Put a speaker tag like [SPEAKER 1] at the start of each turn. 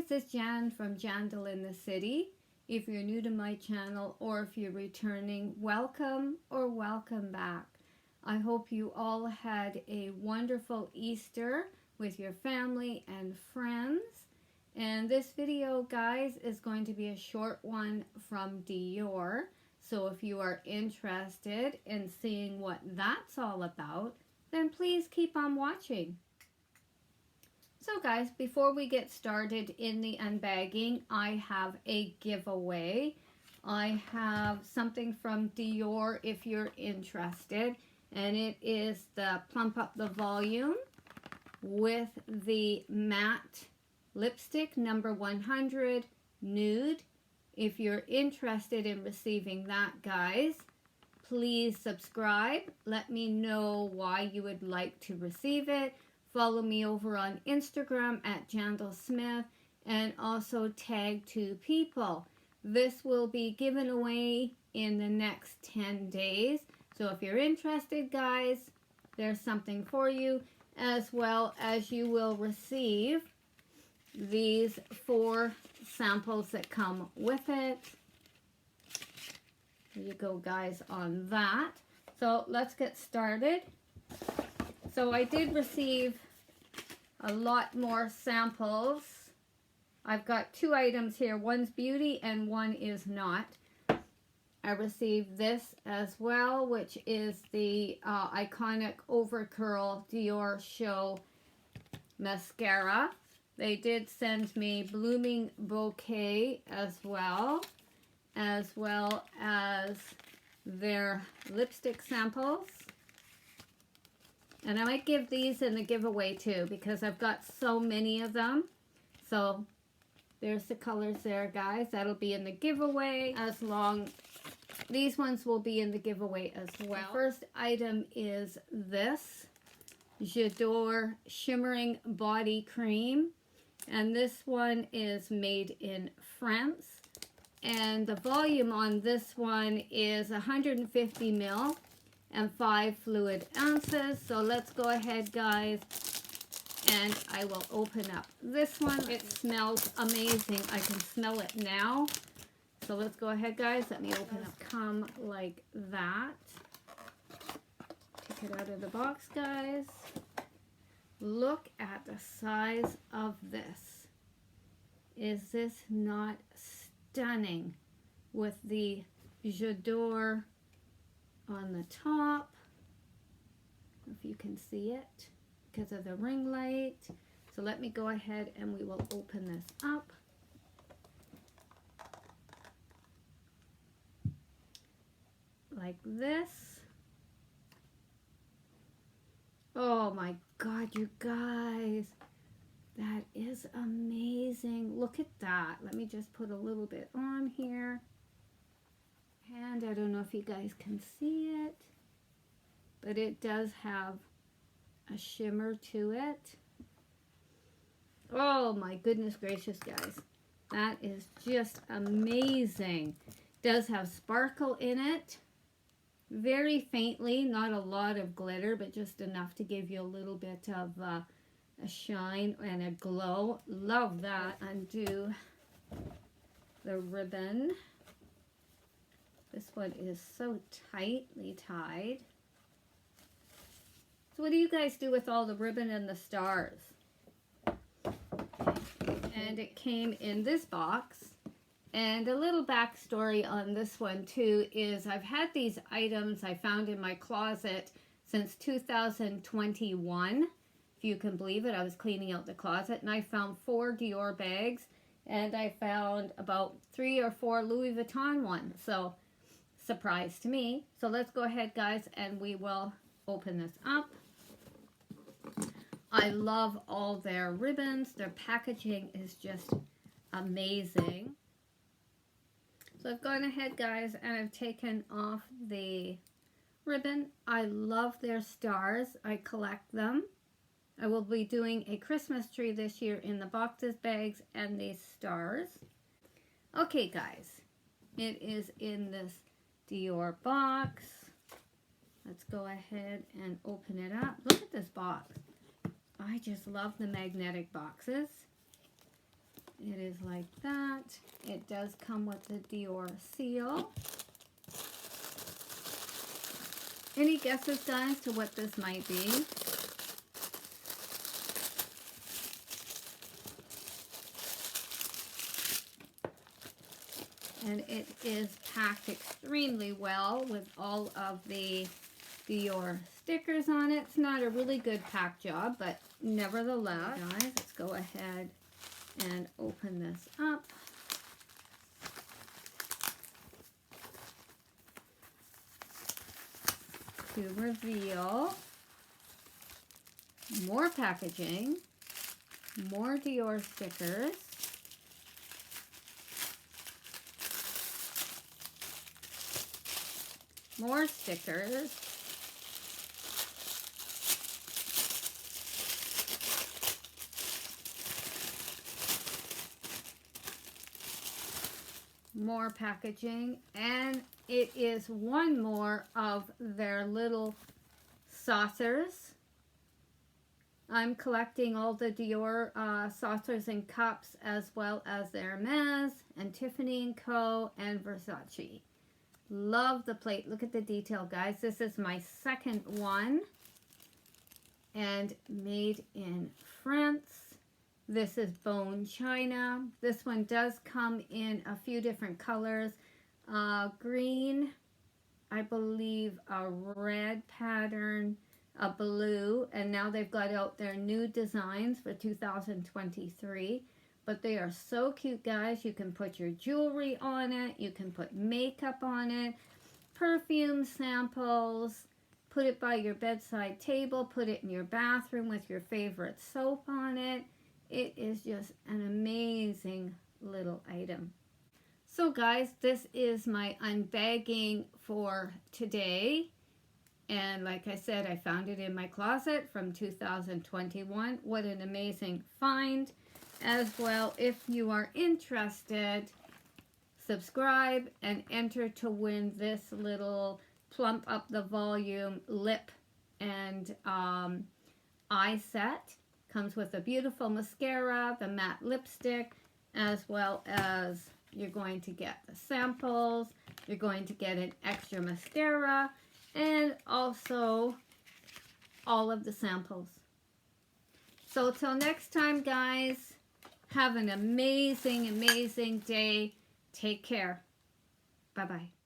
[SPEAKER 1] guys, it's Jan from Jandle in the City. If you're new to my channel or if you're returning, welcome or welcome back. I hope you all had a wonderful Easter with your family and friends. And this video, guys, is going to be a short one from Dior. So if you are interested in seeing what that's all about, then please keep on watching. So guys, before we get started in the unbagging, I have a giveaway. I have something from Dior if you're interested, and it is the Plump Up the Volume with the matte lipstick number 100 nude. If you're interested in receiving that, guys, please subscribe. Let me know why you would like to receive it. Follow me over on Instagram at Jandle Smith and also tag 2 people. This will be given away in the next 10 days. So if you're interested, guys, there's something for you, as well as you will receive these 4 samples that come with it. There you go, guys, on that. So let's get started. So I did receive a lot more samples. I've got 2 items here. One's beauty and one is not. I received this as well, which is the iconic Overcurl Dior Show mascara. They did send me Blooming Bouquet as well as their lipstick samples. And I might give these in the giveaway too, because I've got so many of them. So there's the colors there, guys. That'll be in the giveaway. These ones will be in the giveaway as well. The first item is this Jandle Shimmering Body Cream. And this one is made in France. And the volume on this one is 150 ml. And 5 fluid ounces. So let's go ahead, guys, and I will open up this one. It smells amazing. I can smell it now. So let's go ahead, guys. Let me open up. Come like that. Take it out of the box, guys. Look at the size of this. Is this not stunning? With the Jandle on the top, if you can see it because of the ring light. So let me go ahead and we will open this up. Like this. Oh my God, you guys, that is amazing. Look at that. Let me just put a little bit on here. And I don't know if you guys can see it, but it does have a shimmer to it. Oh my goodness gracious, guys. That is just amazing. It does have sparkle in it. Very faintly, not a lot of glitter, but just enough to give you a little bit of a shine and a glow. Love that. Undo the ribbon. This one is so tightly tied. So what do you guys do with all the ribbon and the stars? And it came in this box. And a little backstory on this one too is I've had these items I found in my closet since 2021. If you can believe it, I was cleaning out the closet and I found 4 Dior bags and I found about 3 or 4 Louis Vuitton ones. So surprise to me. So let's go ahead, guys, and we will open this up. I love all their ribbons. Their packaging is just amazing. So I've gone ahead, guys, and I've taken off the ribbon. I love their stars. I collect them. I will be doing a Christmas tree this year in the boxes, bags, and these stars. Okay, guys, it is in this Dior box. Let's go ahead and open it up. Look at this box. I just love the magnetic boxes. it is like that. It does come with the Dior seal. Any guesses, guys, to what this might be? And it is packed extremely well with all of the Dior stickers on it. It's not a really good pack job, but nevertheless, guys, let's go ahead and open this up. To reveal more packaging, more Dior stickers, more stickers, more packaging, and it is one more of their little saucers. I'm collecting all the Dior saucers and cups, as well as the Hermes and Tiffany & Co. and Versace. Love the plate. Look at the detail, guys. This is my second one, and made in France. This is bone china. This one does come in a few different colors. Green, I believe a red pattern, a blue, and now they've got out their new designs for 2023. But they are so cute, guys. You can put your jewelry on it. You can put makeup on it. Perfume samples. Put it by your bedside table. Put it in your bathroom with your favorite soap on it. It is just an amazing little item. So guys, this is my unbagging for today. And like I said, I found it in my closet from 2021. What an amazing find. As well, if you are interested, subscribe and enter to win this little plump up the volume lip and eye set. Comes with a beautiful mascara, the matte lipstick, as well as you're going to get the samples. You're going to get an extra mascara and also all of the samples. So till next time, guys, have an amazing, amazing day. Take care. Bye-bye.